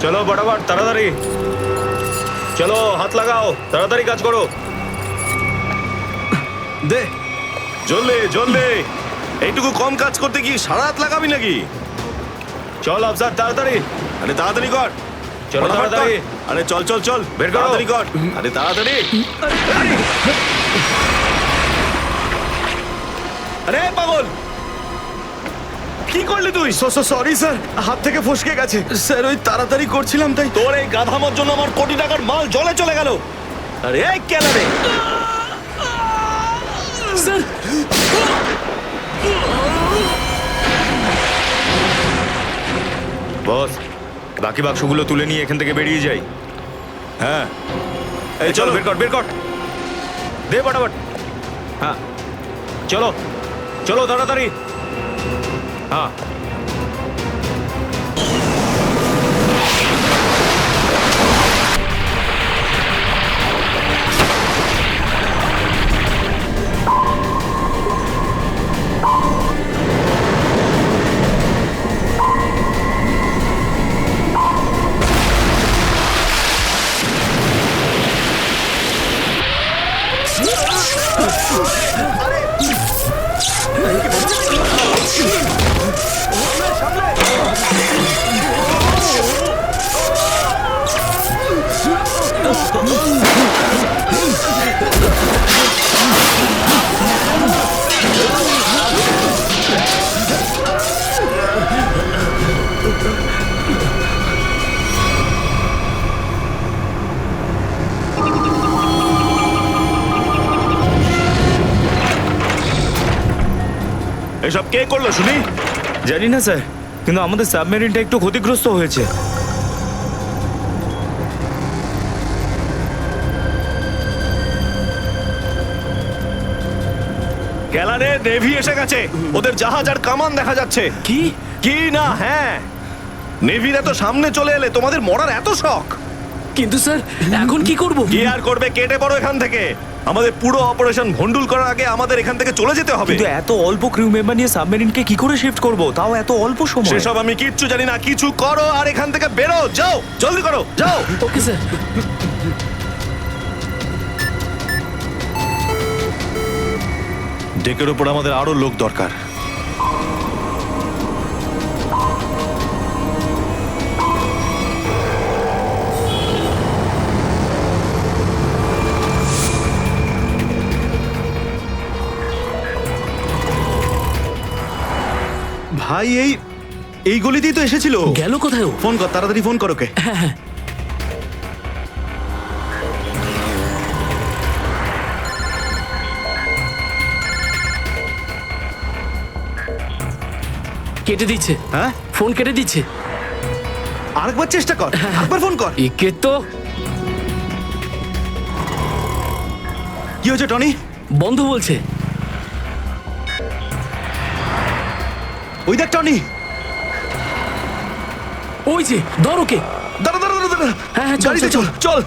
চলো ফটাফট, তাড়াতাড়ি চলো, হাত লাগাও, তাড়াতাড়ি কাজ করো। দে, জলদি জলদি। এইটুকু কম কাজ করতে কি সারা রাত লাগাবি নাকি? চল আফসার, তাড়াতাড়ি। আরে তাড়াতাড়ি কর। চলো ফটাফট তাড়াতাড়ি। কর। আরে চল চল চল, বের করো। তাড়াতাড়ি কর। আরে তাড়াতাড়ি। আরে পাগল, কি করলি তুই? সরি স্যার, হাত থেকে ফসকে গেছে স্যার, ওই তাড়াতাড়ি করছিলাম তাই। তোর এই গাধামোর জন্য আমার কোটি টাকার মাল জলে চলে গেল। আরে এই কেলা রে। স্যার, বস, বাকি বাক্সগুলো তুলে নিয়ে এখান থেকে বেরিয়ে যাই। হ্যাঁ, এই চলো, বের কর, বের কর, দে ফটাফট। হ্যাঁ চলো চলো তাড়াতাড়ি। হ্যাঁ এসব কে করলো শুনি? জানি না স্যার, কিন্তু আমাদের সাবমেরিনটা একটু ক্ষতিগ্রস্ত হয়েছে। কেলা রে, নেভি এসে গেছে। ওদের জাহাজ আর কামান দেখা যাচ্ছে। কি? কি না? হ্যাঁ, নেভির এত সামনে চলে এলে তোমাদের মরার এত শখ। কিন্তু স্যার, এখন কি করব? কি আর করবে, কেটে পড়ো এখান থেকে। আমাদের পুরো অপারেশন ভন্ডুল করার আগে আমাদের এখান থেকে চলে যেতে হবে। কিন্তু এত অল্প ক্রিউ মেম্বার নিয়ে সাবমেরিনকে কি করে শিফট করব, তাও এত অল্প সময়? সেসব আমি কিচ্ছু জানি না। কিছু করো আর এখান থেকে বেরো। যাও, জলদি করো, যাও। Okay sir. ডেকের উপর আমাদের আরো লোক দরকার। ভাই এই গলিতেই তো এসেছিল। গেল কোথায় ও? ফোন কর, তাড়াতাড়ি ফোন কর ওকে। কেটে দিচ্ছে। হ্যাঁ, ফোন কেটে দিচ্ছে। আরেকবার চেষ্টা কর, আরেকবার ফোন কর। একে তো কি হয়েছে টনি? বন্ধ বলছে। ওই দেখ টনি। ওই যে, ধর ওকে। দাঁড়া দাঁড়া দাঁড়া দাঁড়া। হ্যাঁ, হ্যাঁ, চল, গাড়িতে চল, চল চল।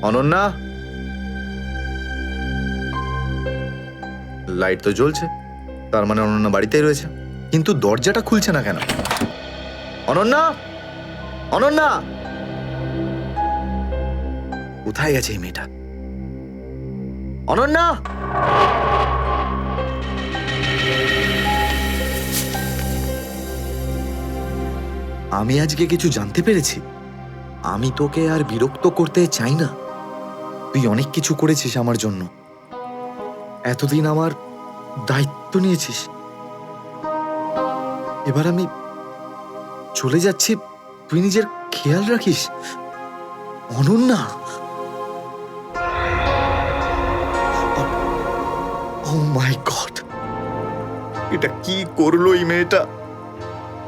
অনন্যা, লাইট তো জ্বলছে, তার মানে অনন্যা বাড়িতেই রয়েছে, কিন্তু দরজাটা খুলছে না কেন? অনন্যা, অনন্যা, কোথায় গেছে এই মেয়েটা? অনন্যা, আমি আজকে কিছু জানতে পেরেছি। আমি তোকে আর বিরক্ত করতে চাই না। তুই অনেক কিছু করেছিস আমার জন্য, এতদিন আমার দায়িত্ব নিয়েছিস। এবার আমি চলে যাচ্ছি, তুই নিজের খেয়াল রাখিস। অনন্যা, ও মাই গড, এটা কি করলো এই মেয়েটা?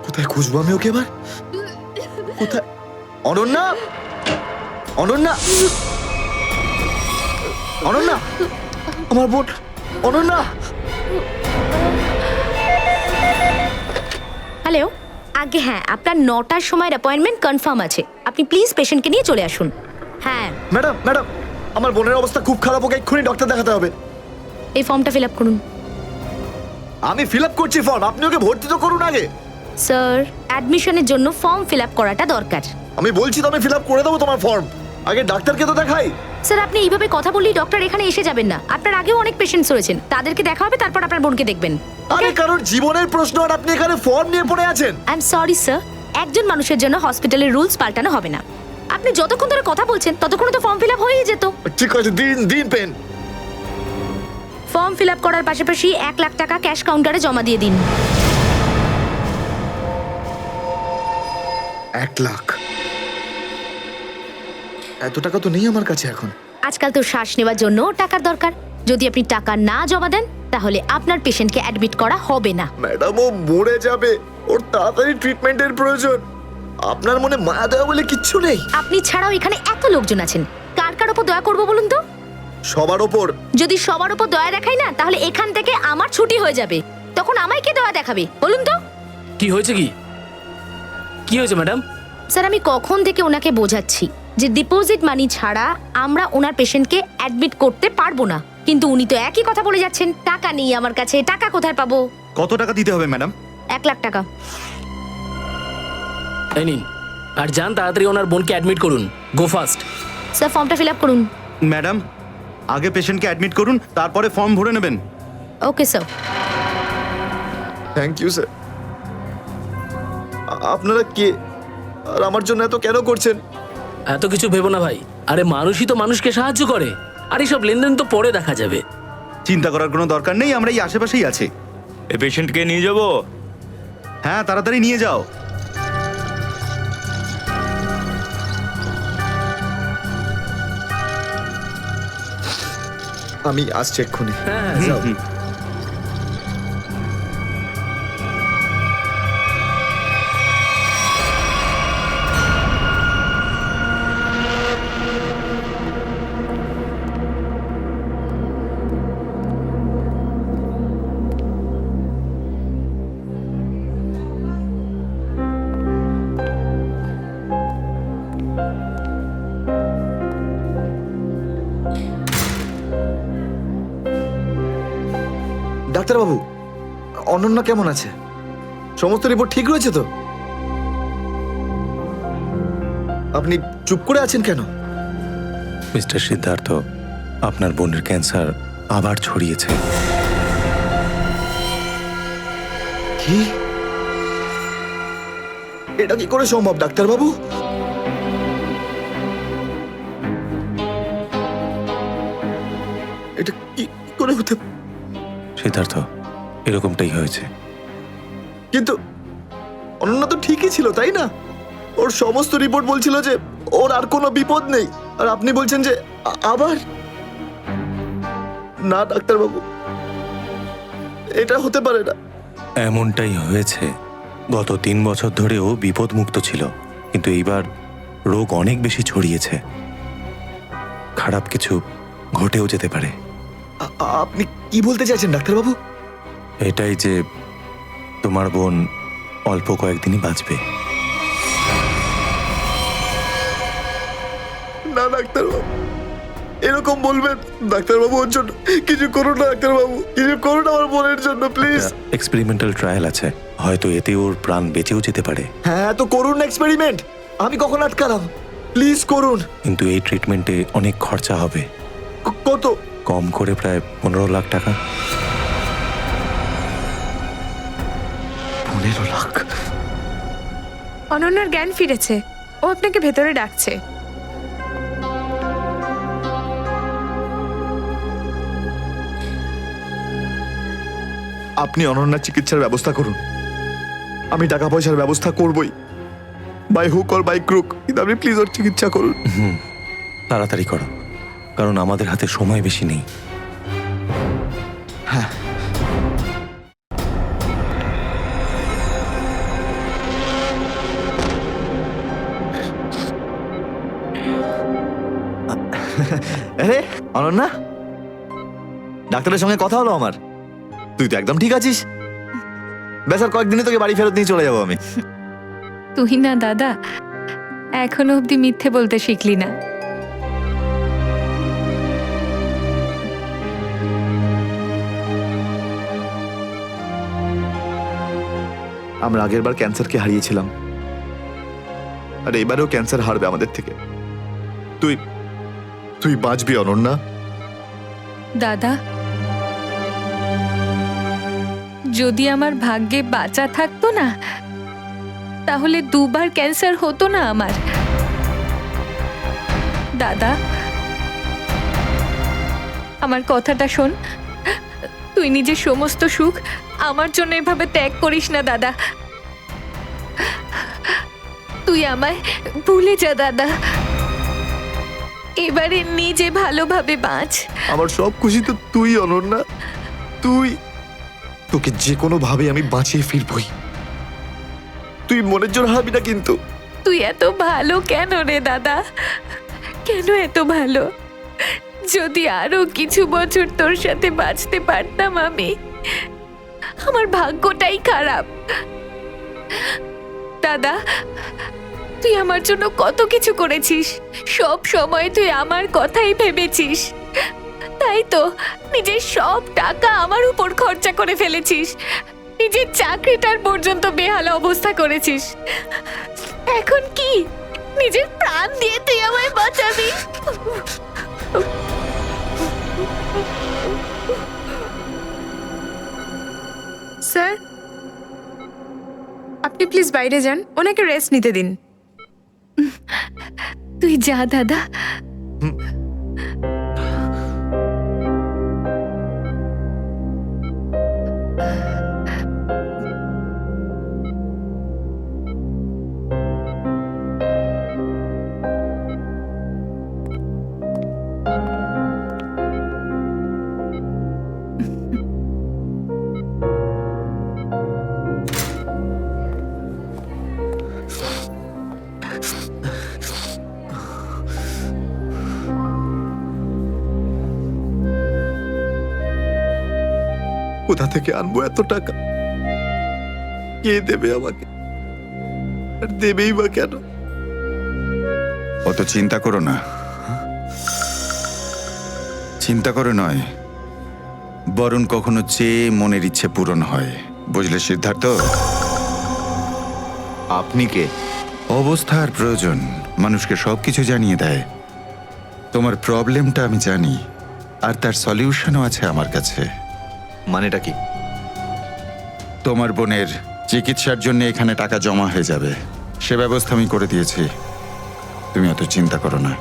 কোথায় খুঁজবো আমি ওকে এবার? কোথায়? অনন্যা, অনন্যা, অনন্যা, আমার বোন অনন্যা। হ্যালো, আগে হ্যাঁ, আপনার 9টার সময় অ্যাপয়েন্টমেন্ট কনফার্ম আছে। আপনি প্লিজ পেশেন্টকে নিয়ে চলে আসুন। হ্যাঁ, ম্যাডাম, ম্যাডাম, আমার বোনের অবস্থা খুব খারাপ, ওকে এক্ষুনি ডক্টর দেখাতে হবে। এই ফর্মটা ফিল আপ করুন। আমি ফিল আপ করছি ফর্ম, আপনি ওকে ভর্তি তো করুন আগে। স্যার, অ্যাডমিশনের জন্য ফর্ম ফিল আপ করাটা দরকার। আমি বলছি তো আমি ফিল আপ করে দেবো তোমার ফর্ম, আগে ডাক্তারকে তো দেখাই। স্যার, আপনি এইভাবে কথা বললেই ডক্টর এখানে এসে যাবেন না। আপনার আগেও অনেক পেশেন্টস রয়েছেন, তাদেরকে দেখা হবে, তারপর আপনার বোনকে দেখবেন। আরে কারোর জীবনের প্রশ্ন আর আপনি এখানে ফর্ম নিয়ে পড়ে আছেন। আই এম সরি স্যার, একজন মানুষের জন্য হসপিটালের রুলস পাল্টানো হবে না। আপনি যতক্ষণ ধরে কথা বলছেন ততক্ষণ তো ফর্ম ফিল আপ হয়েই যেত। ঠিক আছে, দিন দিন পেন। ফর্ম ফিল আপ করার পাশাপাশি 1 লাখ টাকা ক্যাশ কাউন্টারে জমা দিয়ে দিন। 1 লাখ? এত টাকা তো নেই আমার কাছে এখন। আজকাল তো শ্বাস নেওয়ার জন্য টাকার দরকার। যদি আপনি টাকা না জমা দেন তাহলে আপনার পেশেন্টকে অ্যাডমিট করা হবে না। ম্যাডাম, ও মরে যাবে, ওর তাড়াতাড়ি ট্রিটমেন্টের প্রয়োজন। আপনার মনে মায়া দয়া বলে কিচ্ছু নেই? আপনি ছাড়াও এখানে এত লোকজন আছেন, কার কার উপর দয়া করবো বলুন তো? সবার ওপর। যদি সবার উপর দয়া দেখাই না, তাহলে এখান থেকে আমার ছুটি হয়ে যাবে। তখন আমায় কে দয়া দেখাবে বলুন তো? কি হয়েছে? কি হয়েছে ম্যাডাম? স্যার, আমি কখন থেকে ওনাকে বোঝাচ্ছি যে ডিপোজিট মানি ছাড়া আমরা ওনার পেশেন্টকে অ্যাডমিট করতে পারবো না, কিন্তু উনি তো একই কথা বলে যাচ্ছেন। টাকা নেই আমার কাছে, টাকা কোথায় পাবো? কত টাকা দিতে হবে ম্যাডাম? 1 লাখ টাকা। এই নিন, আর যান তাড়াতাড়ি ওনার বোনকে অ্যাডমিট করুন। Go fast. স্যার, ফর্মটা ফিল আপ করুন। ম্যাডাম, আগে পেশেন্টকে অ্যাডমিট করুন, তারপরে ফর্ম ভরে নেবেন। Okay sir. Thank you sir. আপনারা কে আর আমার জন্য এত কেন করছেন? এত কিছু ভেবো না ভাই, আরে মানুষই তো মানুষকে সাহায্য করে, আর এইসব লেনদেন তো পরে দেখা যাবে। চিন্তা করার কোনো দরকার নেই, আমরা এই আশেপাশেই আছি। এই পেশেন্টকে নিয়ে যাব? হ্যাঁ, তাড়াতাড়ি নিয়ে যাও। আমি আসছি এক্ষুনি। হ্যাঁ, যাও। ডাক্তারবাবু, অনন্যা কেমন আছে? সমস্ত রিপোর্ট ঠিক রয়েছে তো? আপনি চুপ করে আছেন কেন? মিস্টার সিদ্ধার্থ, আপনার বোনের ক্যান্সার আবার ছড়িয়েছে। কি? এটা কি করে সম্ভব ডাক্তারবাবু? এটা কি করে হতে? সিদ্ধার্থ, এরকমটাই হয়েছে। কিন্তু অনন্যা তো ঠিকই ছিল, তাই না? ওর সমস্ত রিপোর্ট বলছিল যে ওর আর কোনো বিপদ নেই, আর আপনি বলছেন যে আবার? না ডাক্তারবাবু, এটা হতে পারে না। এমনটাই হয়েছে। গত 3 বছর ধরেও বিপদমুক্ত ছিল, কিন্তু এইবার রোগ অনেক বেশি ছড়িয়েছে। খারাপ কিছু ঘটেও যেতে পারে। আপনি কি বলতে চাইছেন ডাক্তারবাবু? এটাই যে তোমার বোন অল্প কয়েকদিনই বাঁচবে। না ডাক্তারবাবু, এরকম বলবেন? ডাক্তারবাবু, ওর জন্য কিছু করুন না ডাক্তারবাবু, কিছু করুন আমার বোনের জন্য প্লিজ। এক্সপেরিমেন্টাল ট্রায়াল আছে, হয়তো এতে ওর প্রাণ বেঁচেও যেতে পারে। হ্যাঁ, তো করুন না এক্সপেরিমেন্ট, আমি কখন আটকালাম? প্লিজ করুন। কিন্তু এই ট্রিটমেন্টে অনেক খরচা হবে। কত? কম করে প্রায় 15 লাখ টাকা। 15 লাখ? অনন্যার জ্ঞান ফিরেছে। ও আপনাকে ভেতরে ডাকছে। আপনি অনন্যার চিকিৎসার ব্যবস্থা করুন, আমি টাকা পয়সার ব্যবস্থা করবই, by hook or by crook, কিন্তু আপনি প্লিজ ওর চিকিৎসা করুন। তাড়াতাড়ি করো, কারণ আমাদের হাতে সময় বেশি নেই। আরে অনন্যা, ডাক্তারের সঙ্গে কথা হলো আমার, তুই তো একদম ঠিক আছিস। ব্যাস আর কয়েকদিনে তোকে বাড়ি ফেরত নিয়ে চলে যাবো আমি। তুই না দাদা এখনো অব্দি মিথ্যে বলতে শিখলি না। আমরা আগের বার ক্যান্সারকে হারিয়েছিলাম, আর এবারেও ক্যান্সার হারবে আমাদের থেকে। তুই তুই বাঁচবি অনন্যা। দাদা যদি আমার ভাগ্যে বাঁচা থাকতো না, তাহলে দুবার ক্যান্সার হতো না আমার। দাদা আমার কথাটা শোন, তুই নিজের সমস্ত সুখ আমার জন্য এভাবে ত্যাগ করিস না দাদা। তুই আমায় ভুলে যা দাদা, এবারে নিজে ভালোভাবে বাঁচ। আমার সব খুশি তো তুই অনন্যা, তুই, তোকে যে কোনো ভাবে আমি বাঁচিয়ে ফিরবই, তুই মনের জোর হারাবি না কিন্তু। তুই এত ভালো কেন রে দাদা, কেন এত ভালো? যদি আরো কিছু বছর তোর সাথে বাঁচতে পারতাম আমি, আমার ভাগ্যটাই খারাপ। দাদা তুই আমার জন্য কত কিছু করেছিস, সব সময় তুই আমার কথাই ভেবেছিস, তাই তো নিজের সব টাকা আমার উপর খরচা করে ফেলেছিস, নিজের চাকরিটার পর্যন্ত বেহালা অবস্থা করেছিস। এখন কি নিজের প্রাণ দিয়ে তুই আমায় বাঁচাবি? স্যার আপনি প্লিজ বাইরে যান, ওনাকে রেস্ট নিতে দিন। তুই যা দাদা। কোথা থেকে আনবো এত টাকা? কে দেবে আমাকে? আর দেবেই বা কেন? অত চিন্তা করো না, চিন্তা করে নয়, বরং কখনো চেয়ে মনের ইচ্ছে পূরণ হয়, বুঝলে সিদ্ধার্থ? আপনি কে? অবস্থার প্রয়োজন মানুষকে সবকিছু জানিয়ে দেয়। তোমার প্রবলেমটা আমি জানি, আর তার সলিউশনও আছে আমার কাছে। মানেটা কি? তোমার বোনের চিকিৎসার জন্য এখানে টাকা জমা হয়ে যাবে, সে ব্যবস্থা আমি করে দিয়েছি, তুমি অত চিন্তা করো না।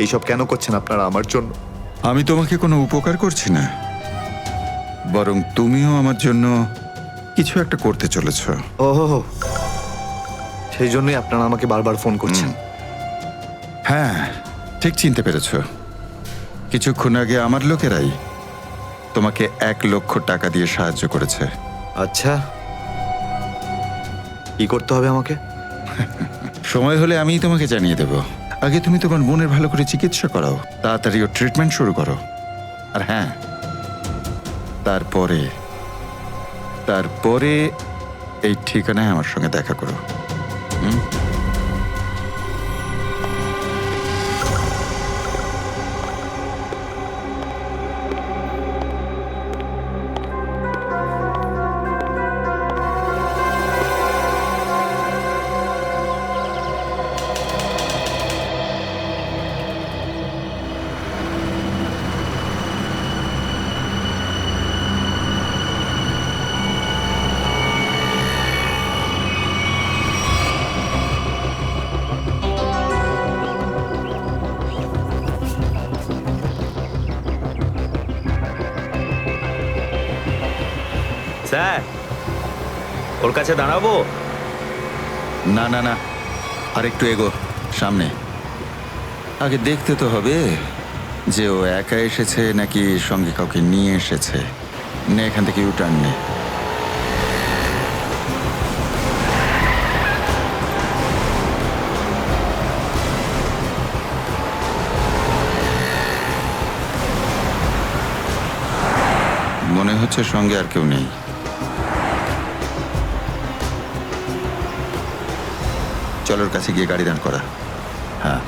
এইসব কেন করছেন আপনারা আমার জন্য? আমি তোমাকে কোনো উপকার করছি না, বরং তুমিও আমার জন্য কিছু একটা করতে চলেছ। ওহো, সেই জন্যই আপনারা আমাকে বারবার ফোন করছেন। হ্যাঁ, ঠিক চিনতে পেরেছ। কিছুক্ষণ আগে আমার লোকেরাই তোমাকে 1 লক্ষ টাকা দিয়ে সাহায্য করেছে। আচ্ছা, কি করতে হবে আমাকে? সময় হলে আমিই তোমাকে জানিয়ে দেব। আগে তুমি তোমার বোনের ভালো করে চিকিৎসা করাও, তাড়াতাড়ি ওর ট্রিটমেন্ট শুরু করো। আর হ্যাঁ, তারপরে তারপরে এই ঠিকানায় আমার সঙ্গে দেখা করো। স্যার ওর কাছে দাঁড়াবো? না না না, আর একটু এগো সামনে। আগে দেখতে তো হবে যে ও একা এসেছে নাকি সঙ্গে কাউকে নিয়ে এসেছে। নে এখান থেকে ইউটার্ন নে। মনে হচ্ছে সঙ্গে আর কেউ নেই। চলোর কাছে গিয়ে গাড়ি দাঁড় করা। হ্যাঁ,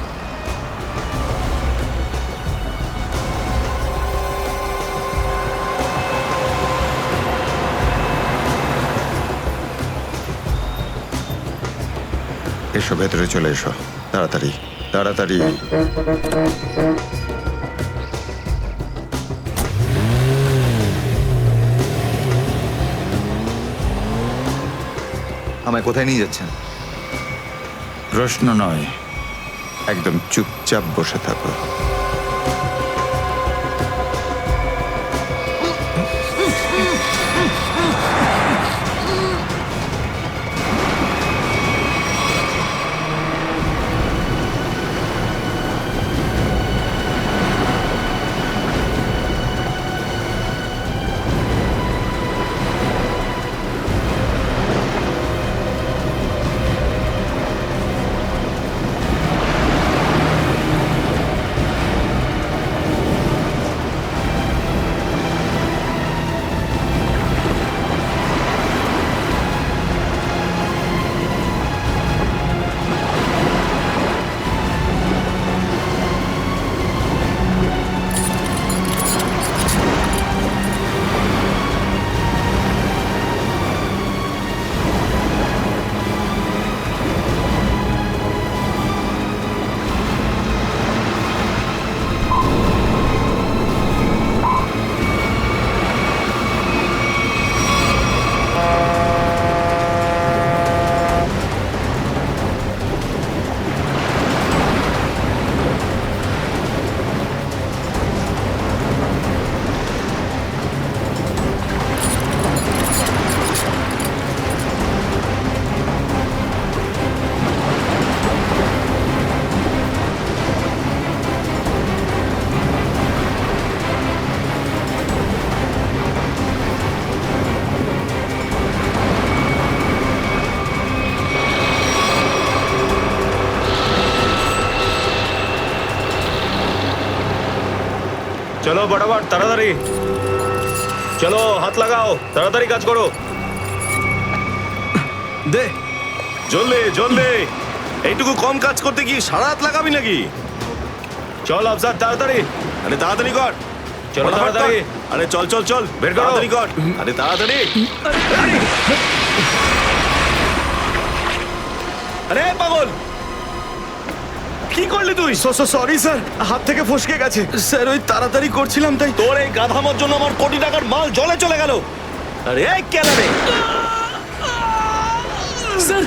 এসো ভেতরে চলে এসো, তাড়াতাড়ি তাড়াতাড়ি। আমায় কোথায় নিয়ে যাচ্ছেন? প্রশ্ন নয়, একদম চুপচাপ বসে থাকো। চলো বটাবট, তাড়াতাড়ি চলো, হাত লাগাও, তাড়াতাড়ি কাজ করো। দে, জলদি জলদি। এইটুকু কম কাজ করতে কি সারা রাত লাগাবি নাকি? চল আফসার, তাড়াতাড়ি। আরে তাড়াতাড়ি কর। চলো তাড়াতাড়ি। আরে চল চল চল, বের করো। তাড়াতাড়ি কর। আরে তাড়াতাড়ি। আরে পাগল, কি করলি তুই? সরি স্যার, হাত থেকে ফসকে গেছে স্যার। ওই তাড়াতাড়ি করছিলাম তাই। তোর এই গাধামার জন্য আমার কোটি টাকার মাল জলে চলে গেল। আরে এই কেলারে, স্যার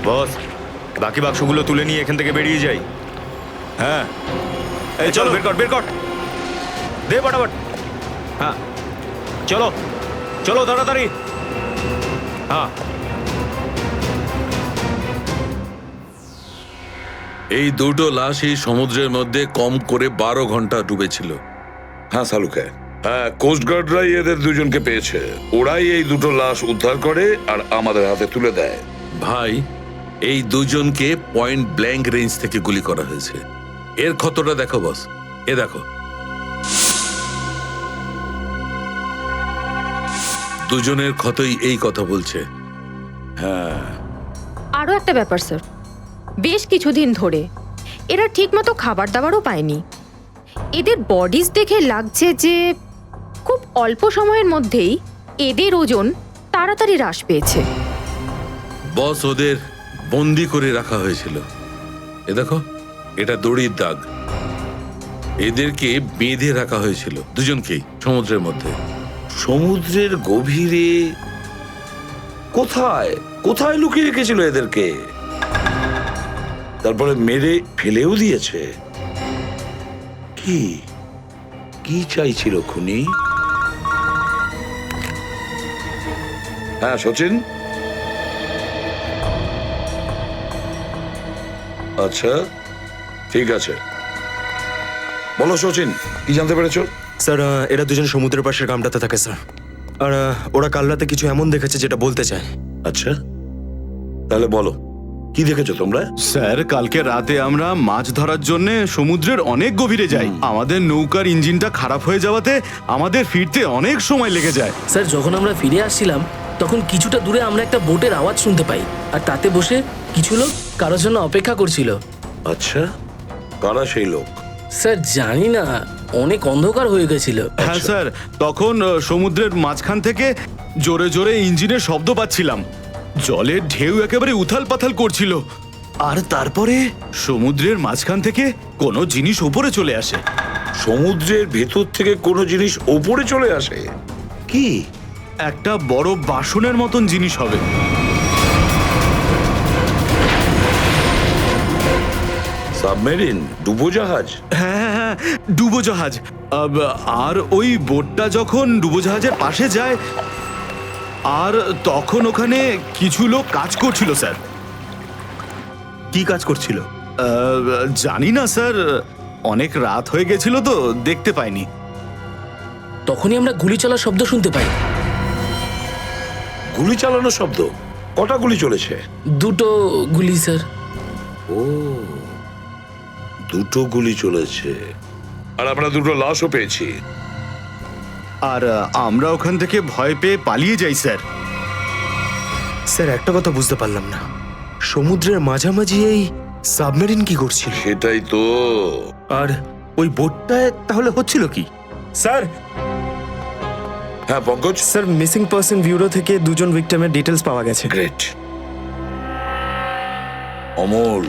বস, বাকি বাক্সগুলো তুলে নিয়ে এখান থেকে বেরিয়ে যাই। হ্যাঁ এই চলো, বের কর বের কর, দে বটাবট। হ্যাঁ চলো চলো তাড়াতাড়ি। হ্যাঁ এই দুটো লাশই সমুদ্রের মধ্যে কম করে 12 ঘন্টা ডুবেছিল। হ্যাঁ সালুকে, হ্যাঁ কোস্টগার্ডরাই এদের দুজনকে পেয়েছে। ওরাই এই দুটো লাশ উদ্ধার করে আর আমাদের হাতে তুলে দেয়। ভাই, এই দুজনকে পয়েন্ট ব্ল্যাঙ্ক রেঞ্জ থেকে গুলি করা হয়েছে। এর ক্ষতটা দেখো বস, এ দেখো। দুজনের ক্ষতই এই কথা বলছে। হ্যাঁ, আরও একটা ব্যাপার স্যার, বেশ কিছুদিন ধরে এরা ঠিকমতো খাবার দাবারও পায়নি। এদের বডিজ দেখে লাগছে যে খুব অল্প সময়ের মধ্যেই এদের ওজন তাড়াতাড়ি হ্রাস পেয়েছে। বস, ওদের বন্দি করে রাখা হয়েছিল। এ দেখো, এটা দড়ির দাগ। এদেরকে বেঁধে রাখা হয়েছিল দুজনকেই সমুদ্রের মধ্যে। সমুদ্রের গভীরে কোথায় কোথায় লুকিয়ে রেখেছিল এদেরকে? তারপরে মেরে ফেলেও দিয়েছে। কি কি চাইছিল খুনি? হ্যাঁ সচিন, আচ্ছা ঠিক আছে, বলো সচিন, কি জানতে পেরেছো? স্যার এরা দুজন সমুদ্রের পাশের গ্রামটাতে থাকে স্যার। আর ওরা কাল রাতে কিছু এমন দেখেছে যেটা বলতে চায়। আচ্ছা, তাহলে বলো কি দেখেছো তোমরা? স্যার কালকে রাতে আমরা মাছ ধরার জন্য সমুদ্রের অনেক গভীরে যাই। আমাদের নৌকার ইঞ্জিনটা খারাপ হয়ে যাওয়াতে আমাদের ফিরতে অনেক সময় লেগে যায়। স্যার যখন আমরা ফিরে আসছিলাম তখন কিছুটা দূরে আমরা একটা বোটের আওয়াজ শুনতে পাই, আর তাতে বসে কিছু লোক কারোর জন্য অপেক্ষা করছিল। আচ্ছা, কারা সেই লোক? স্যার জানি না, অনেক অন্ধকার হয়ে গেছিল। হ্যাঁ স্যার, তখন সমুদ্রের মাঝখান থেকে জোরে জোরে ইঞ্জিনের শব্দ পাচ্ছিলাম। জলের ঢেউ একেবারে উথাল পাথাল করছিল, আর তারপরে সমুদ্রের মাঝখান থেকে কোনো জিনিস উপরে চলে আসে। সমুদ্রের ভেতর থেকে কোনো জিনিস ওপরে চলে আসে? কি? একটা বড় বাসনের মতন জিনিস হবে। সাবমেরিন, ডুবোজাহাজ? হ্যাঁ হ্যাঁ, ডুবোজাহাজ। আর ওই বোটটা যখন ডুবোজাহাজের পাশে যায়, আর তখন ওখানে কিছু লোক কাজ করছিল স্যার। কি কাজ করছিল? জানি না স্যার, অনেক রাত হয়ে গেছিল তো দেখতে পাইনি। তখনই আমরা গুলি চলার শব্দ শুনতে পাই। গুলি চালানোর শব্দ? কটা গুলি চলেছে? দুটো গুলি স্যার। ও, দুটো গুলি চলেছে। আর আমরা দুটো লাশও পেয়েছি। আর আমরা ওখান থেকে ভয় পেয়ে পালিয়ে যাই স্যার। স্যার একটা কথা বুঝতে পারলাম না, সমুদ্রের মাঝামাঝি এই সাবমেরিন কি করছিল? সেটাই তো। আর ওই বোটটায় তাহলে হচ্ছিল কি? স্যার, হ্যাঁ Pankaj. Sir missing person bureau থেকে দুজন ভিক্টিমের ডিটেলস পাওয়া গেছে। গ্রেট। অমল,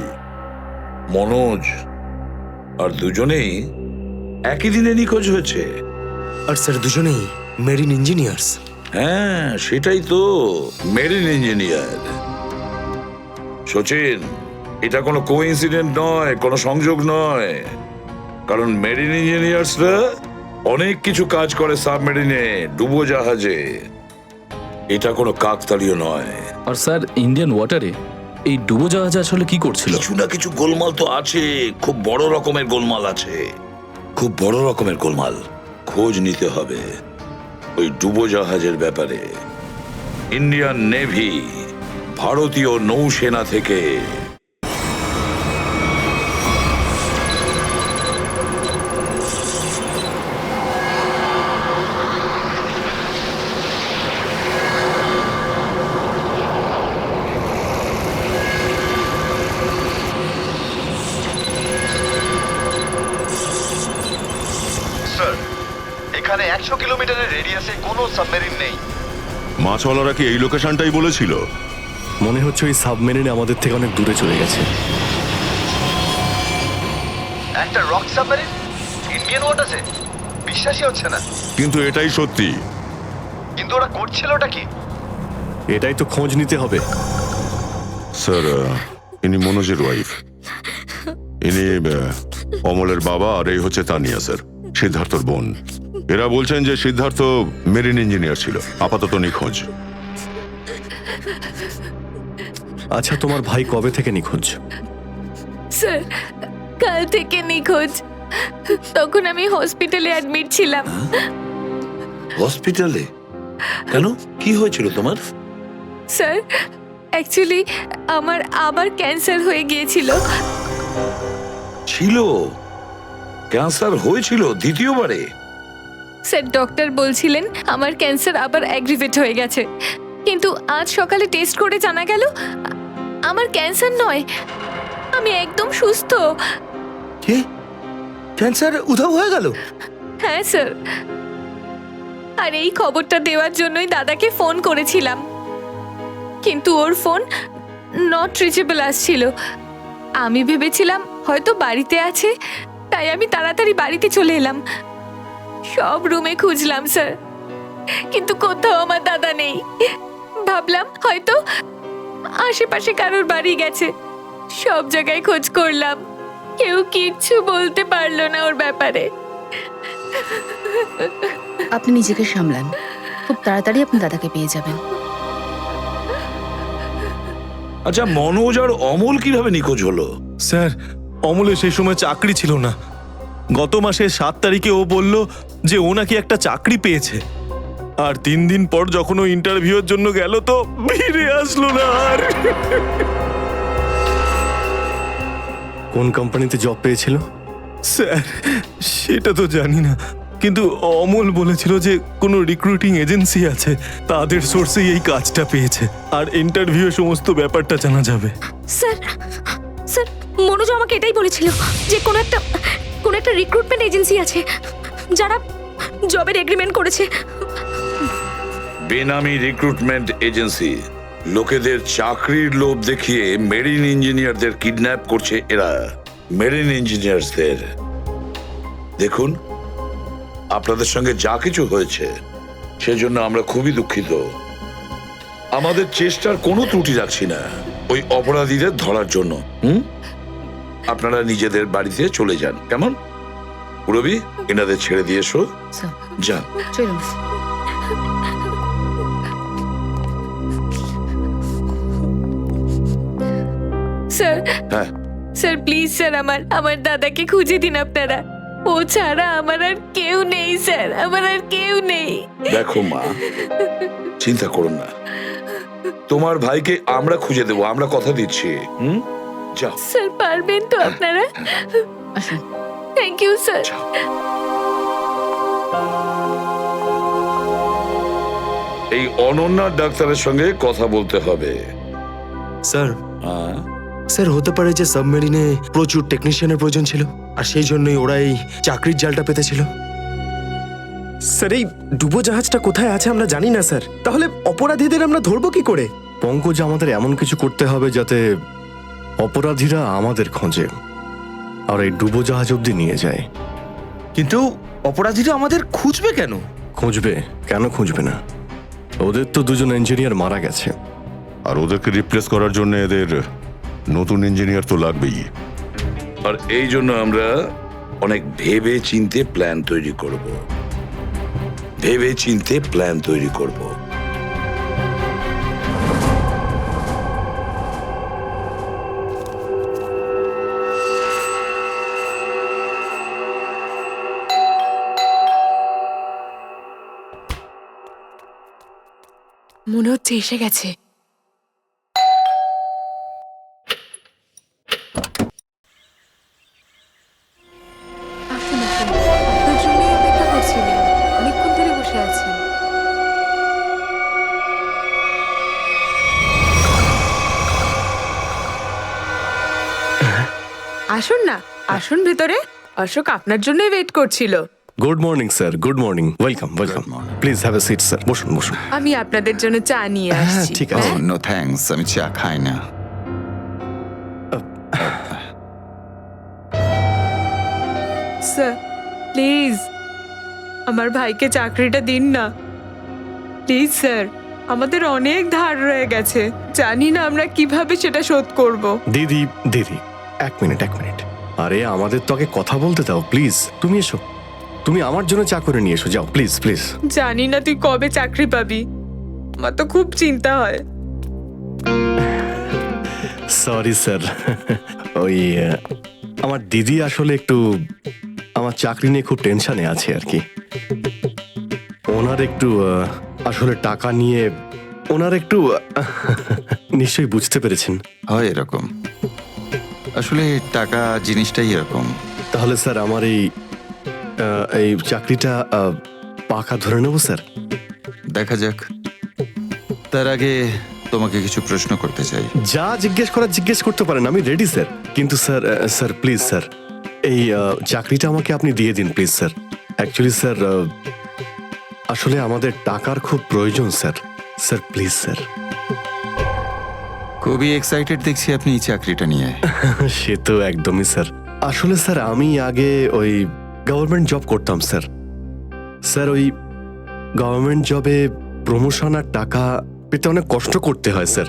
মনোজ আর দুজনেই একই দিনে নিখোঁজ হয়েছে। আর স্যার দুজনেই মেরিন ইঞ্জিনিয়ার্স। হ্যাঁ সেটাই তো, মেরিন ইঞ্জিনিয়ার। সচিন, এটা কোনো কোইন্সিডেন্ট নয়, কোনো সংযোগ নয়, কারণ মেরিন ইঞ্জিনিয়ার্সরা অনেক কিছু কাজ করে সাবমেরিনে, ডুবোজাহাজে। এটা কোনো কাকতালীয় নয়। আর স্যার ইন্ডিয়ান ওয়াটারে এই ডুবোজাহাজ আসলে কি করছিল? কিছু না কিছু গোলমাল তো আছে, খুব বড় রকমের গোলমাল আছে, খুব বড় রকমের গোলমাল। খোঁজ নিতে হবে ওই ডুবোজাহাজের ব্যাপারে। ইন্ডিয়ান নেভি, ভারতীয় নৌসেনা থেকে এখানে 100 কিলোমিটারের রেডিয়াসে কোনো সাবমেরিন নেই। মাছওয়ালারা কি এই লোকেশনটাই বলেছিল? মনে হচ্ছে ওই সাবমেরিন আমাদের থেকে অনেক দূরে চলে গেছে। একটা রক সাবমেরিন ইন্ডিয়ান ওয়াটারে? বিশ্বাসই হচ্ছে না। কিন্তু এটাই সত্যি। কিন্তু ওরা করছিলটা কি? এটাই তো খোঁজ নিতে হবে। স্যার, ইনি মনোজের ওয়াইফ, ইনি অমলের বাবা, আর এই হচ্ছে তানিয়া স্যার, সিদ্ধার্থর বোন। এরা বলছেন যে সিদ্ধার্থ মেরিন ইঞ্জিনিয়ার ছিল, আপাতত নিখোঁজ। আচ্ছা, তোমার ভাই কবে থেকে নিখোঁজ? স্যার কাল থেকে নিখোঁজ। তখন আমি হসপিটালে অ্যাডমিট ছিলাম। হসপিটালে? কেন, কি হয়েছিল তোমার? স্যার অ্যাকচুয়ালি আমার আবার ক্যান্সার হয়ে গিয়েছিল। ছিল? ক্যান্সার হয়েছিল দ্বিতীয়বারে? স্যার ডক্টর বলছিলেন আমার ক্যান্সার আবার অ্যাগ্রিভেট হয়ে গেছে, কিন্তু আজ সকালে টেস্ট করে জানা গেল আমার ক্যান্সার নয়, আমি একদম সুস্থ। কি? ক্যান্সার উধাও হয়ে গেল? হ্যাঁ স্যার, আর এই খবরটা দেওয়ার জন্যই দাদাকে ফোন করেছিলাম, কিন্তু ওর ফোন নট রিচেবল আসছিল। আমি ভেবেছিলাম হয়তো বাড়িতে আছে, তাই আমি তাড়াতাড়ি বাড়িতে চলে এলাম। সব রুমে খুঁজলাম স্যার, কিন্তু কোথাও আমার দাদা নেই। ভাবলাম হয়তো আশেপাশে কারোর বাড়ি গেছে। সব জায়গায় খোঁজ করলাম, কেউ কিচ্ছু বলতে পারলো না ওর ব্যাপারে। আপনি নিজেকে সামলান, খুব তাড়াতাড়ি আপনি দাদাকে পেয়ে যাবেন। আচ্ছা, মনোজ আর অমল কিভাবে নিখোঁজ হলো? স্যার, অমলের সেই সময় চাকরি ছিল না। গত মাসের 7 তারিখে ও বলল যে ও নাকি একটা চাকরি পেয়েছে, আর 3 দিন পর যখন ও ইন্টারভিউর জন্য গেল তো ফিরে আসলো না আর। কোন কোম্পানিতে জব পেয়েছিল? স্যার, সেটা তো জানি না, কিন্তু অমল বলেছিল যে কোনো রিক্রুটিং এজেন্সি আছে, তাদের সোর্সেই এই কাজটা পেয়েছে, আর ইন্টারভিউ সমস্ত ব্যাপারটা জানা যাবে। স্যার, স্যার, মনোজ আমাকে এটাই বলেছিল যে কোনো একটা রিক্রুটমেন্ট এজেন্সি আছে যারা জবের এগ্রিমেন্ট করেছে। বেনামি রিক্রুটমেন্ট এজেন্সি লোকেদের চাকরির লোভ দেখিয়ে মেরিন ইঞ্জিনিয়ারদের কিডন্যাপ করছে এরা। মেরিন ইঞ্জিনিয়ারদের দেখুন, আপনাদের সঙ্গে যা কিছু হয়েছে সেজন্য আমরা খুবই দুঃখিত। আমাদের চেষ্টার কোনো ত্রুটি রাখছি না ওই অপরাধীদের ধরার জন্য। আপনারা নিজেদের বাড়িতে চলে যান, কেমন? রবি, এনাদের ছেড়ে দিয়ে এসো। যান। চলুন। স্যার, হ্যাঁ, স্যার প্লিজ স্যার, আমার দাদাকে খুঁজে দিন আপনারা। ও ছাড়া আমার আর কেউ নেই স্যার, আমার আর কেউ নেই। দেখো মা, চিন্তা করুন না, তোমার ভাইকে আমরা খুঁজে দেবো, আমরা কথা দিচ্ছি। যাও স্যার, পারবেন তো আপনারা? Thank you sir. এই অনন্যা ডাক্তারের সঙ্গে কথা বলতে হবে। স্যার, স্যার হতে পারে যে সাবমেরিনে প্রচুর টেকনিশিয়ানের প্রয়োজন ছিল, আর সেই জন্যই ওরা এই চাকরির জালটা পেতেছিল। স্যার, এই ডুবো জাহাজটা কোথায় আছে আমরা জানি না স্যার, তাহলে অপরাধীদের আমরা ধরবো কি করে? পঙ্কজ, আমাদের এমন কিছু করতে হবে যাতে অপরাধীরা আমাদের খোঁজে আর এই ডুবো জাহাজ অব্দি নিয়ে যায়। কিন্তু অপরাধীরা আমাদের খুঁজবে কেন? খুঁজবে কেন? খুঁজবে না? ওদের তো 2জন ইঞ্জিনিয়ার মারা গেছে, আর ওদেরকে রিপ্লেস করার জন্য এদের নতুন ইঞ্জিনিয়ার তো লাগবেই। আর এই জন্য আমরা অনেক ভেবে চিন্তে প্ল্যান তৈরি করব। ভেবে চিন্তে প্ল্যান তৈরি করব। মনে হচ্ছে এসে গেছে। আসুন, আসুন, আপনার জন্যই অপেক্ষা করছিলাম, অনেকক্ষণ ধরে বসে আছেন। আসুন না, আসুন ভেতরে। অশোক আপনার জন্যই ওয়েট করছিল। Good morning sir, good morning, welcome welcome, please have a seat sir, বসুন বসুন। আমি আপনাদের জন্য চা নিয়ে আসছি। ঠিক আছে। নো থ্যাঙ্কস, আমি চা খাই না। স্যার প্লিজ আমার ভাইকে চাকরিটা দিন না, প্লিজ স্যার। আমাদের অনেক ধার রয়ে গেছে, জানি না আমরা কিভাবে সেটা শোধ করব। দিদি দিদি, এক মিনিট। আরে আমাদের তো আগে কথা বলতে দাও প্লিজ। তুমি এসো, তুমি আমার জন্য চা করে নিয়ে এসো, যাও প্লিজ প্লিজ। জানি না তুই কবে চাকরি পাবি, আমার তো খুব চিন্তা হয়। সরি স্যার, ওই আমার দিদি আসলে একটু আমার চাকরি নিয়ে খুব টেনশনে আছে আর কি। ওনার একটু আসলে টাকা নিয়ে ওনার একটু নিশ্চয়ই বুঝতে পেরেছেন। হয় এরকম, আসলে টাকা জিনিসটাই এরকম। তাহলে স্যার আমার এই চাকরিটা পাকা ধরে নেব স্যার? দেখা যাক, তার আগে তোমাকে কিছু প্রশ্ন করতে চাই। যা জিজ্ঞেস করতে পারেন, আমি রেডি স্যার। কিন্তু স্যার প্লিজ স্যার, এই চাকরিটা আমাকে আপনি দিয়ে দিন প্লিজ স্যার। অ্যাকচুয়ালি স্যার, আসলে আমাদের টাকার খুব প্রয়োজন স্যার। Sir please sir. খুবই এক্সাইটেড দেখছি আপনি এই চাকরিটা নিয়ে। সে তো একদমই স্যার। আসলে স্যার আমি আগে ওই গভর্নমেন্ট জব করতাম স্যার। স্যার ওই গভর্নমেন্ট জবে প্রমোশন আর টাকা পেতে অনেক কষ্ট করতে হয় স্যার।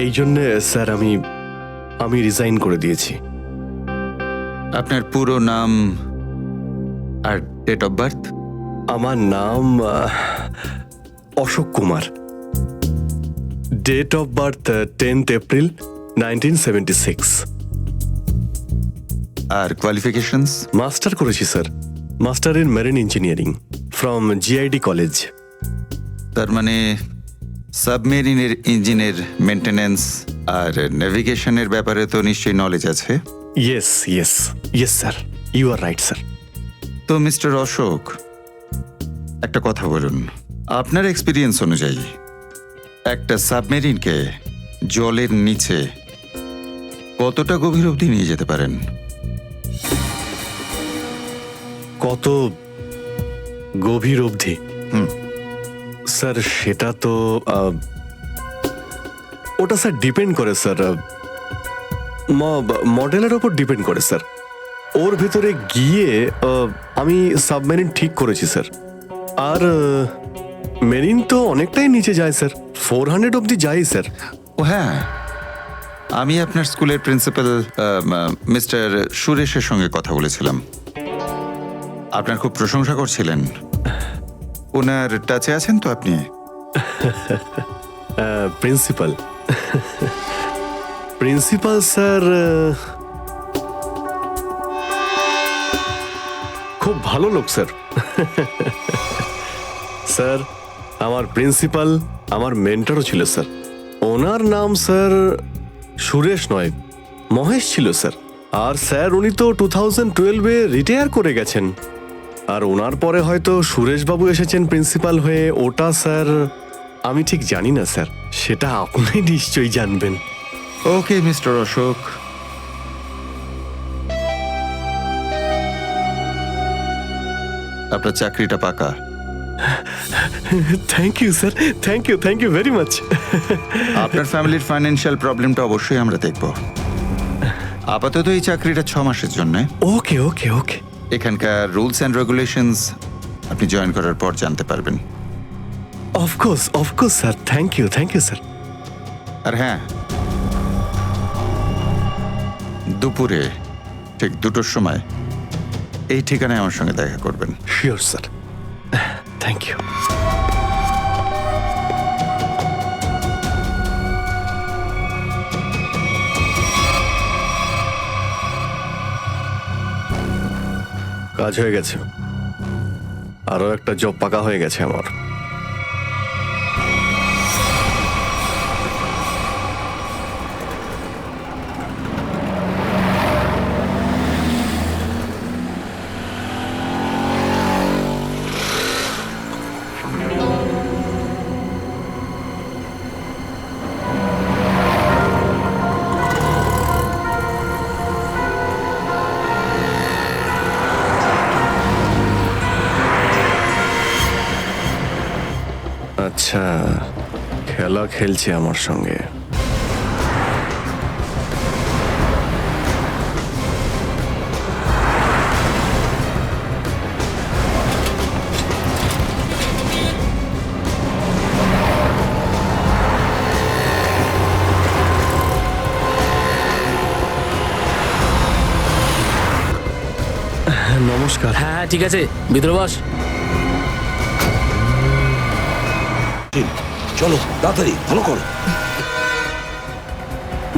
এই জন্যে স্যার আমি রিজাইন করে দিয়েছি। আপনার পুরো নাম আর ডেট অফ বার্থ? আমার নাম Ashok Kumar. Date of birth 10th April 1976। আর কোয়ালিফিকেশনস? মাস্টার করেছি sir, master in marine engineering from GID college. তার মানে সাবমেরিনের ইঞ্জিনের মেনটেন্যান্স আর নেভিগেশনের ব্যাপারে তো নিশ্চয়ই নলেজ আছে। Yes yes yes sir, you are right sir. তো মিস্টার অশোক, একটা কথা বলুন, আপনার এক্সপিরিয়েন্স অনুযায়ী একটা সাবমেরিনকে জলের নিচে কতটা গভীর অবধি নিয়ে যেতে পারেন? কত গভীর অবধি? স্যার সেটা তো ওটা স্যার ডিপেন্ড করে স্যার, মডেলের ওপর ডিপেন্ড করে স্যার। ওর ভেতরে গিয়ে আমি সাবমেরিন ঠিক করেছি স্যার। আর মেরিন তো অনেকটাই নিচে যায় স্যার, 400 অবধি যাই স্যার। ও হ্যাঁ, আমি আপনার স্কুলের প্রিন্সিপাল মিস্টার সুরেশের সঙ্গে কথা বলেছিলাম, আপনার খুব প্রশংসা করছিলেন। ওনার টাচে আছেন তো আপনি? প্রিন্সিপাল প্রিন্সিপাল স্যার খুব ভালো লোক স্যার। স্যার আমার প্রিন্সিপাল আমার মেন্টরও ছিল স্যার। ওনার নাম স্যার সুরেশ নয়, মহেশ ছিল স্যার। আর স্যার উনি তো 2012-এ রিটায়ার করে গেছেন। আর ওনার পরে হয়তো সুরেশবাবু এসেছেন প্রিন্সিপাল হয়ে, ওটা স্যার আমি ঠিক জানি না স্যার, সেটা আপনি নিশ্চয়ই জানবেন। ওকে মিস্টার অশোক, আপনার চাকরিটা পাকা। Thank you sir, thank you very much. আপনার ফ্যামিলির ফাইন্যান্সিয়াল প্রবলেমটা অবশ্যই আমরা দেখব। আপাতত এই চাকরিটা 6 মাসের জন্য। ওকে ওকে ওকে। এখানকার রুলস অ্যান্ড রেগুলেশনস আপনি জয়েন করার পর জানতে পারবেন। Of course sir, thank you sir. আর হ্যাঁ, দুপুরে ঠিক 2টোর সময় এই ঠিকানায় আমার সঙ্গে দেখা করবেন। Sure sir, thank you. কাজ হয়ে গেছে, আরো একটা জব পাকা হয়ে গেছে আমার। আচ্ছা, খেলা খেলছে আমার সঙ্গে। নমস্কার। হ্যাঁ ঠিক আছে, ভিতরে বস। চলো তাড়াতাড়ি, ভালো করো।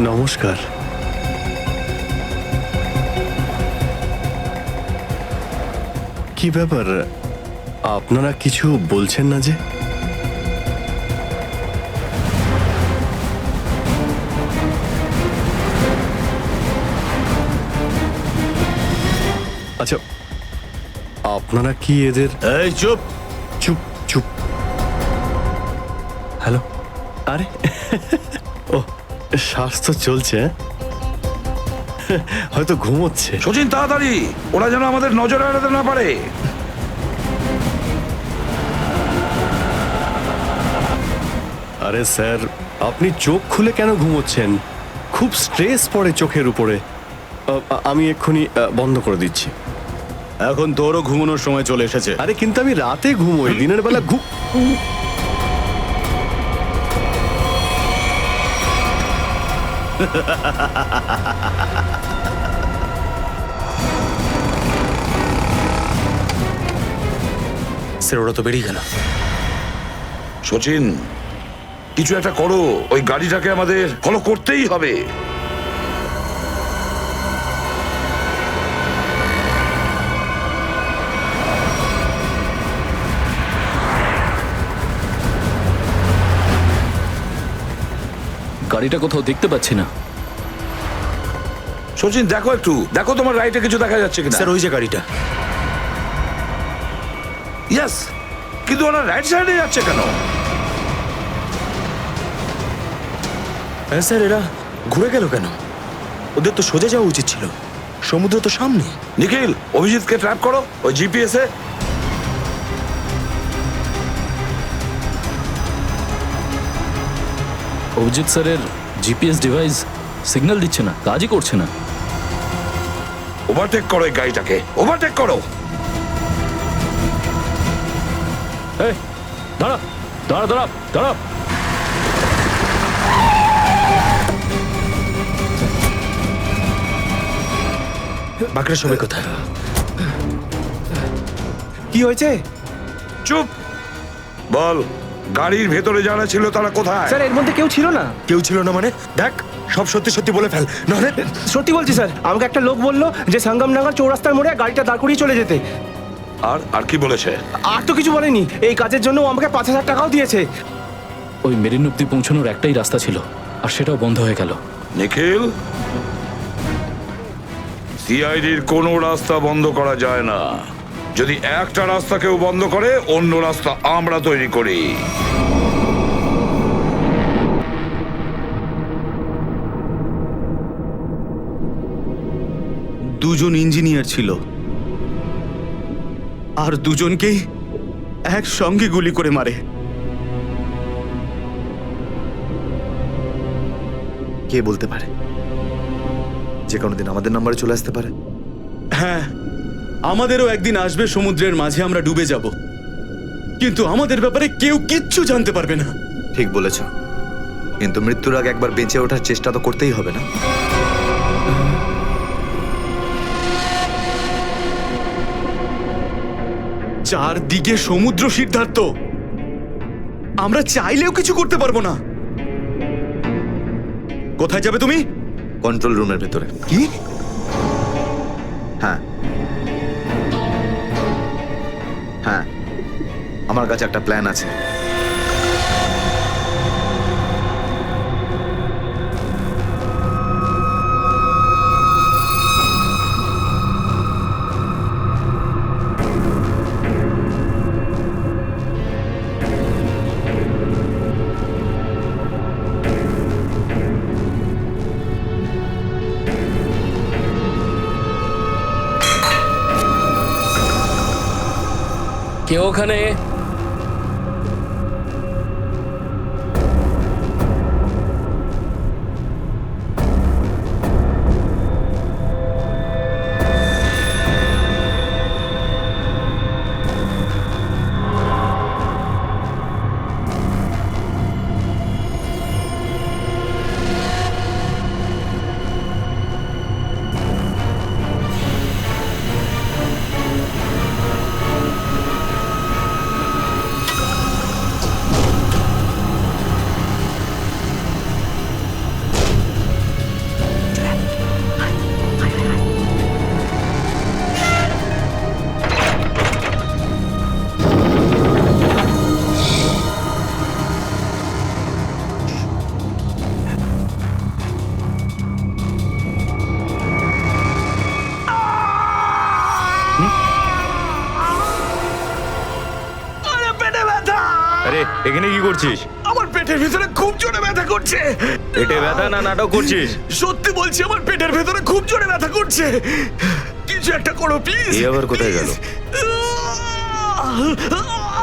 নমস্কার। কি ব্যাপার, আপনারা কিছু বলছেন না যে? আচ্ছা, আপনারা কি এদের... এই চুপ চুপ চুপ। হ্যালো, আরে ও শ্বাস তো চলছে, হয়তো ঘুমোচ্ছে। সচিন তাড়াতাড়ি, ওরা যেন আমাদের নজরে এড়াতে না পারে। আরে স্যার, আপনি চোখ খুলে কেন ঘুমোচ্ছেন? খুব স্ট্রেস পড়ে চোখের উপরে। আমি এক্ষুনি বন্ধ করে দিচ্ছি। এখন তোরও ঘুমানোর সময় চলে এসেছে। আরে কিন্তু আমি রাতে ঘুমোই, দিনের বেলা স্যার ওরা তো বেরিয়ে গেল। সচিন, কিছু একটা করো, ওই গাড়িটাকে আমাদের ফলো করতেই হবে। গাড়িটা কোথাও দেখতে পাচ্ছি না। সচিন দেখো একটু, দেখো তোমার রাইটে কিছু দেখা যাচ্ছে কিনা। স্যার ওই যে গাড়িটা। ইয়েস, কিন্তু ওরা রাইট সাইডে যাচ্ছে কেন? হ্যাঁ স্যার, এরা ঘুরে গেল কেন? ওদের তো সোজা যাওয়া উচিত ছিল, সমুদ্র তো সামনে। নিখিল, অভিজিৎকে ট্র্যাপ করো ওই জিপিএস এ। অভিজিৎ স্যারের জিপিএস ডিভাইস সিগন্যাল দিচ্ছে না, কাজই করছে না। ওভারটেক করো এই গাড়িটাকে, ওভারটেক করো। এই দাঁড়া দাঁড়া দাঁড়া দাঁড়া। বাকিরা সবাই কোথায়? কি হয়েছে? চুপ বল, গাড়ির ভেতরে যারা ছিল তারা কোথায়? স্যার এর মধ্যে কেউ ছিল না। কেউ ছিল না মানে? দেখ, সব সত্যি সত্যি বলে ফেল, নাহলে। সত্যি বলছি স্যার, আমাকে একটা লোক বললো যে সঙ্গমনগর চৌরাস্তার মোড়ে গাড়িটা দাঁড় করিয়ে চলে যেতে। আর কি বলেছে? আর তো কিছু বলেনি। এই কাজের জন্য ও আমাকে 5,000 টাকাও দিয়েছে। ওই মেরিন অব্দি পৌঁছানোর একটাই রাস্তা ছিল, আর সেটাও বন্ধ হয়ে গেল। নিখিল, সিআইডির কোনো রাস্তা বন্ধ করা যায় না। যদি একটা রাস্তা কেউ বন্ধ করে, অন্য রাস্তা আমরা তৈরি করি। দুজন ইঞ্জিনিয়ার ছিল, আর দুজনকেই একসঙ্গে গুলি করে মারে। কে বলতে পারে? যে কোনো দিন আমাদের নাম্বারে চলে আসতে পারে। হ্যাঁ, আমাদেরও একদিন আসবে, সমুদ্রের মাঝে আমরা ডুবে যাব, কিন্তু আমাদের ব্যাপারে কেউ কিচ্ছু জানতে পারবে না। ঠিক বলেছ, কিন্তু মৃত্যুর আগে একবার বেঁচে ওঠার চেষ্টা তো করতেই হবে না? চারদিকে সমুদ্র, সিদ্ধার্থ, আমরা চাইলেও কিছু করতে পারবো না। কোথায় যাবে তুমি? কন্ট্রোল রুমের ভেতরে। কি? হ্যাঁ হ্যাঁ, আমার কাছে একটা প্ল্যান আছে। কে ওখানে? আরে এখানে কি করছিস? আমার পেটের ভিতরে খুব জোরে ব্যথা করছে। পেটে ব্যথা না নাটক করছিস? সত্যি বলছি, আমার পেটের ভেতরে খুব জোরে ব্যথা করছে। কিছু একটা করো প্লিজ। এই আবার কোথায় গেল?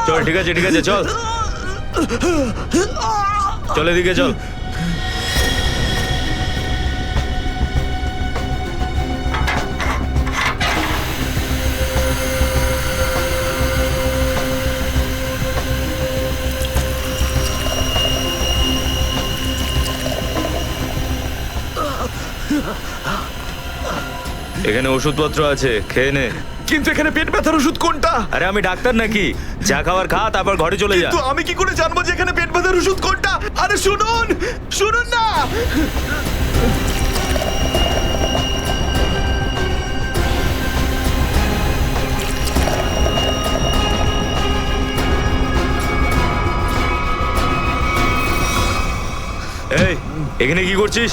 চল, ঠিক আছে ঠিক আছে, চল চল, এদিকে চল। এখানে ওষুধপত্র আছে, খেয়ে নে। কিন্তু এখানে পেট ব্যথার ওষুধ কোনটা? আরে আমি ডাক্তার নাকি? যা খাবার খা, তারপর ঘরে চলে যা। কিন্তু আমি কি করে জানবো যে এখানে পেট ব্যথার ওষুধ কোনটা? আরে শুনুন, শুনুন না। এই, এখানে কি করছিস?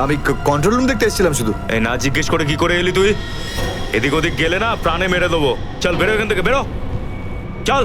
আমি কন্ট্রোল রুম দেখতে এসেছিলাম শুধু। এই না জিজ্ঞেস করে কি করে এলি তুই? এদিক ওদিক গেলে না প্রাণে মেরে দেবো। চল বেরো এখান থেকে, বেরো চল।